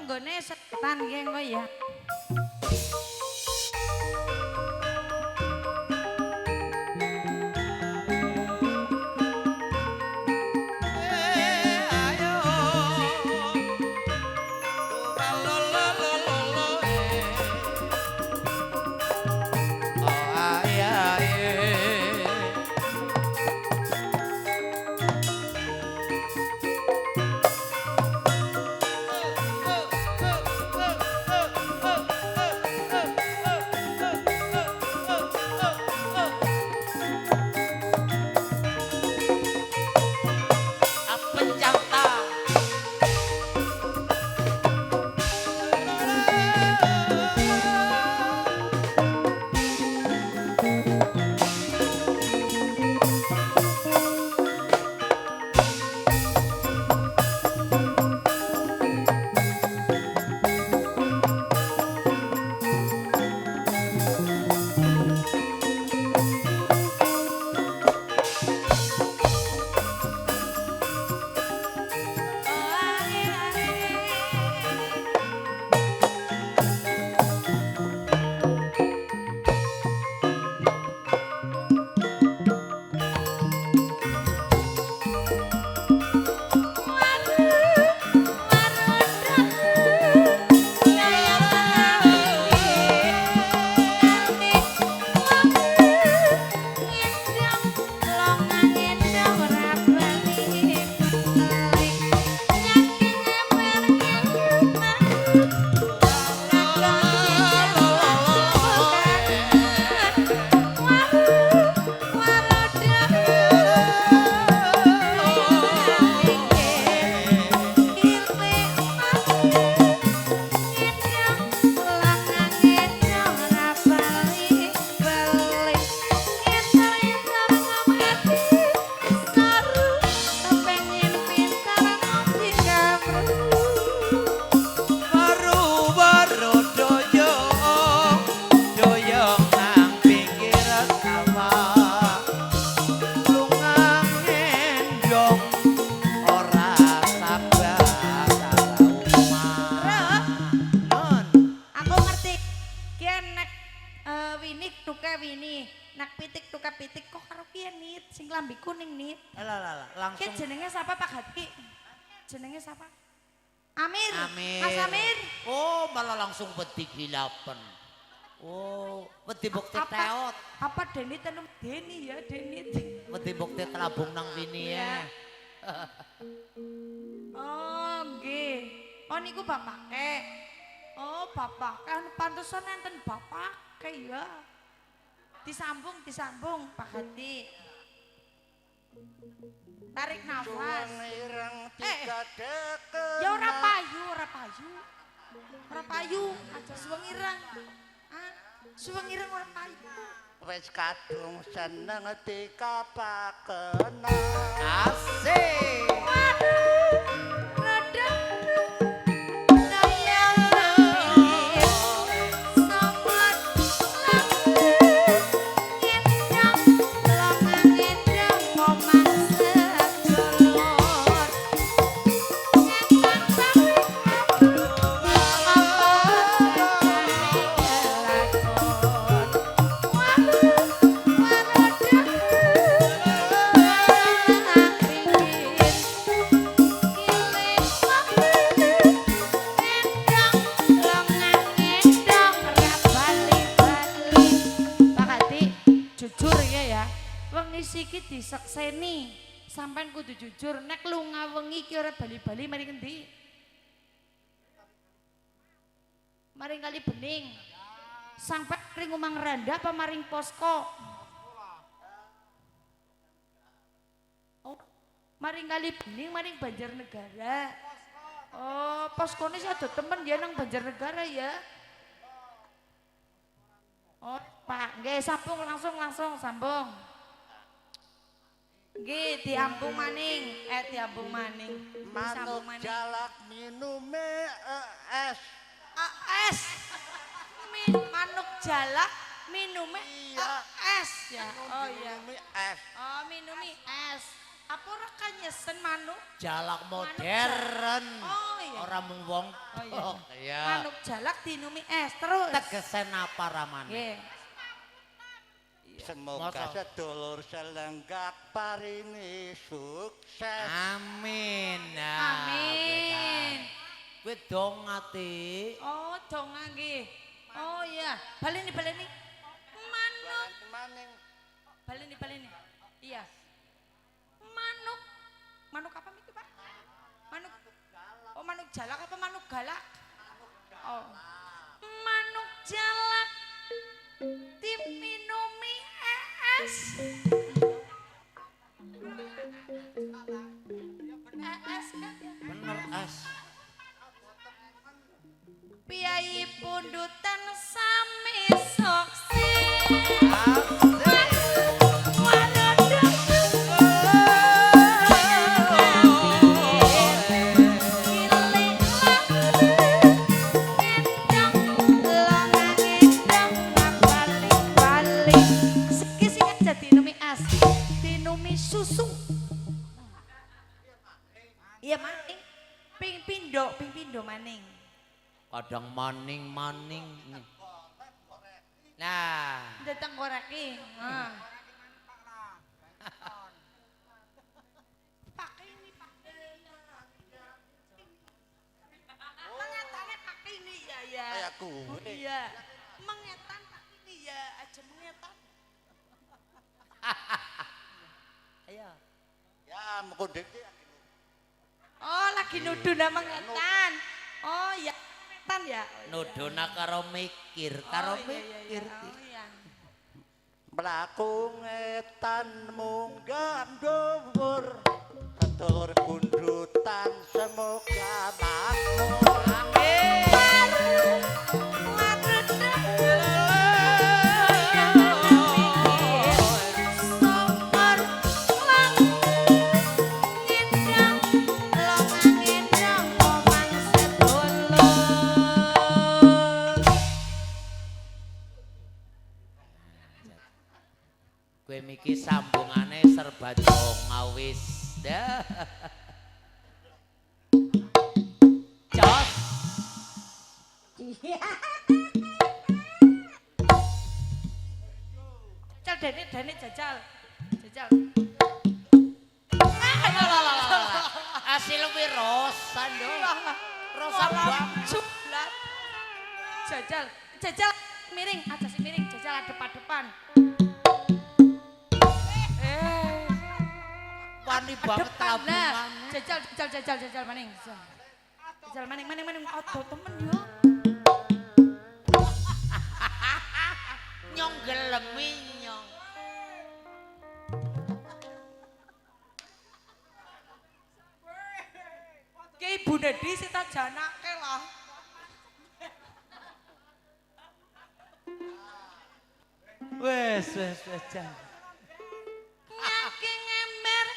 nggone setan nggih engko ya. Jenenge sapa Pak Hati? Jenenge sapa? Amir. Mas Amir. Oh, malah langsung wedi gilapen. Oh, wedi bukti teot. Apa Denit enum Deni ya, Denit. Wedi bukti telabung nang wini ya. Oh, nggih. Oh niku bapake. Oh, bapak kan pantesan enten bapake ya. Disambung Pak Hati. Tarik nafas. Ya ora payu. Ora payu, aja suweng ireng. Ah, suweng ireng ora payu. Wis kadung seneng dikapakena. Asik. Waduh. Rada iki disekseni sampean kudu jujur nek lunga wengi ki ora bali-bali mari ngendi maring kali bening sampai ring umang randa apa maring posko oh maring kali bening maring Banjarnegara oh poskone sih ada temen dia nang Banjarnegara ya oh Pak nggih sambung langsung sambung. Nggih diambung maning, diambung maning. Manuk jalak minume es. Es. Manuk jalak minume es ya. Oh iya. Minumi es. Oh minumi es. Apa ora kanyesen manuk? Jalak modern. Oh iya. Ora mung wong. Oh iya. tok, ya. Manuk jalak dinumi es terus. Tegesen apa ramane? Nggih. Semoga Masa? sedulur selenggak parini sukses. Amin. Nah, Amin. Kowe dong ati. Oh, donga nggih. Oh iya, baleni. Manuk. Maning Baleni. Iya. Manuk. Manuk apa itu, Pak? Manuk. Oh, manuk jalak apa manuk galak? Oh. Manuk jalak diminumi es. Es kan ya? Bener as. Piyai pundutan sami soksi. Susu. Iya maning. Ping pindo maning. Kadang maning. Nah, Datang koreki. Nah. Pakai ini pakai. Mengetane pakai ini ya. kayak Oh, gue. iya. Mengetan pakai ini ya. Aja mengetan. ayo. Ya mengko dek Oh, lagi nuduh nama mengetan. Oh, ya. Mengetan ya. Nudona karo mikir, karo Oh, iya, mikir. iya. Oh, iya. mlaku ngetan munggah dhuwur. Sedulur kundutan semoga makmur. Kowe miki sambungane serba donga wis. Dah. Jos. Jajal Dene jajal. Asil kuwi rosa ndo. Rosa banget. Jublat. Jajal miring, aja sih miring, jajal adep-adepan. Wani banget Depan lah. tabungan. Jajal maning. Jajal maning. Odo temen yo. Nyong gelemi nyong. Ki Ibu Dedi sita janake lah. Wes jan. Nyake ngember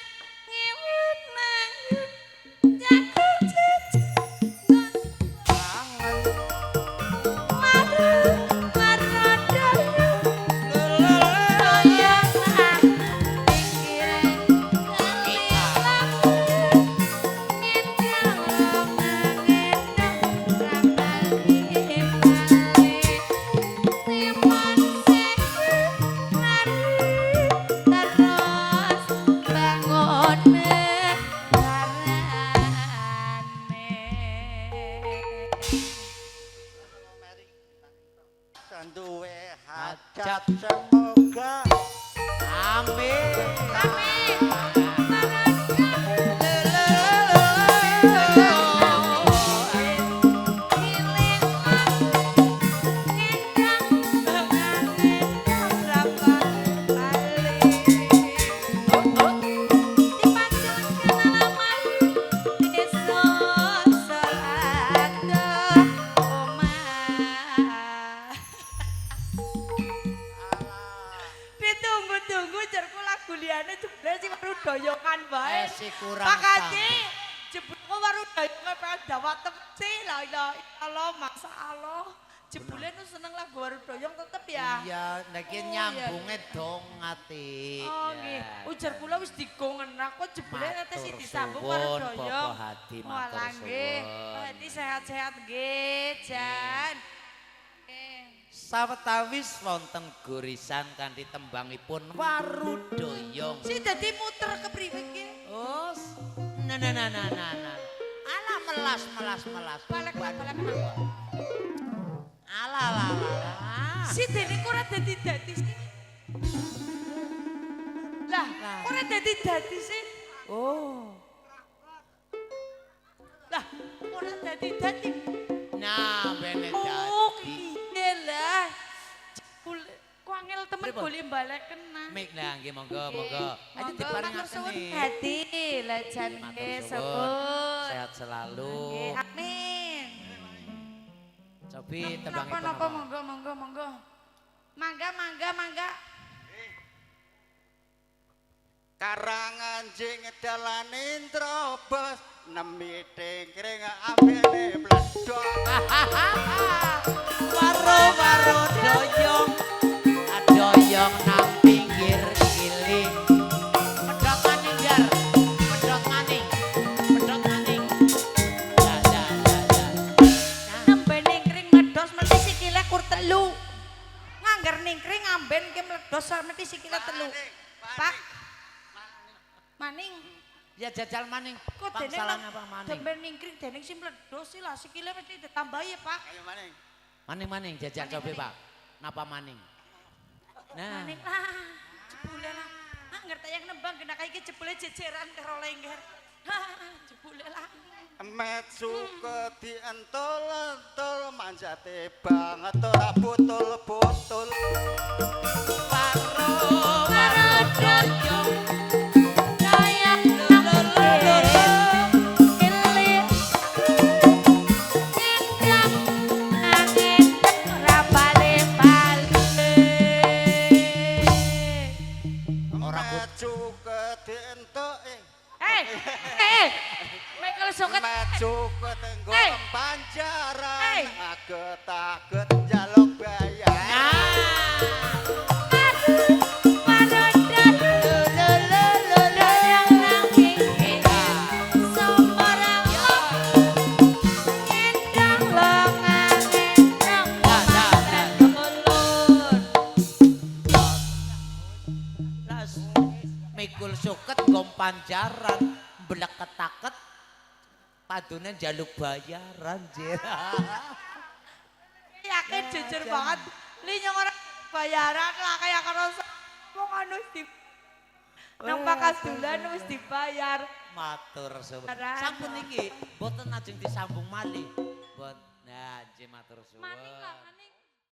ngiwut mangut. Jago cici. Sanduwe hajat semoga Amin. Ditunggu-tunggu jarku lagu liane jebule sing baru doyokan bae. Si kurang Makanya jebule baru doyokan pengen dawat temci lah ya Allah masyaallah. Jebule nu seneng lagu Warung Doyong tetep ya. Iya, nek Oh, iya. nyambunge dong ati. Oh nggih, ujar kula wis digongen kok jebule nanti sih disambung suwun, Warung Bapak Doyong. Hadi, matur Walah nggih, suwun. Pak Hadi sehat-sehat nggih, Jan. Nggih. Sawetawis wonten gurisan kanthi tembangipun Warudoyong. Si dadi muter kepriwe ki? Oh, nah. Alah melas. Balek. Alah. Si dene kok ora dadi sih. Lah, kok ora dadi sih? Oh. Lah, ora dadi. Nah, bene Oh, dadi. kene lah. Jebule kok angel temen Pripun? golek balik kena. Mik lah nggih monggo. Ayo Monggo diparingaken suwun nih. hati lah jan Matur nggih suwun. sebut. Sehat selalu. Nggih, amin. Cobi tembangipun. Napa monggo. Mangga. Karangan jing dalanin trobos nemi tingkring ambene bledok. Waro doyong. Doyong nang pinggir giling. Medhot maning jar. Medhot maning. Ya. Nembe ningkring medhos mesti sikile kur telu. Ngangger ningkring amben ki mledhos mesti sikile telu. Pak Maning, Ya jajal maning. kok Pangsalan dene apa maning? dembe ningkring dening si mledhos sih lah sikile mesti ditambahi ya, Pak. Ayo maning. Maning jajal cobi Pak. Napa maning? Nah. Maning lah, jebule lah. Ah ngerti yang nembang kena iki jebule jejeran karo lengger. Jebule lah. Met suka dientul-entul manjate banget ora butul-butul. Waro doyong. Met suka dientuk Michael Soket. Met suka tenggo Hey. panjaran Hey. aget-aget njaluk bayar. Mikul suket ngom panjaran bleketaket padune njaluk bayaran jir. Yakin jujur banget. Li nyong ora bayaran lah kayak karo wong anu di nang pakadulan wis dibayar. Matur suwun. Barang. Sampun iki boten ajeng disambung malih. Nah, nggih matur suwun. Maning lah maning.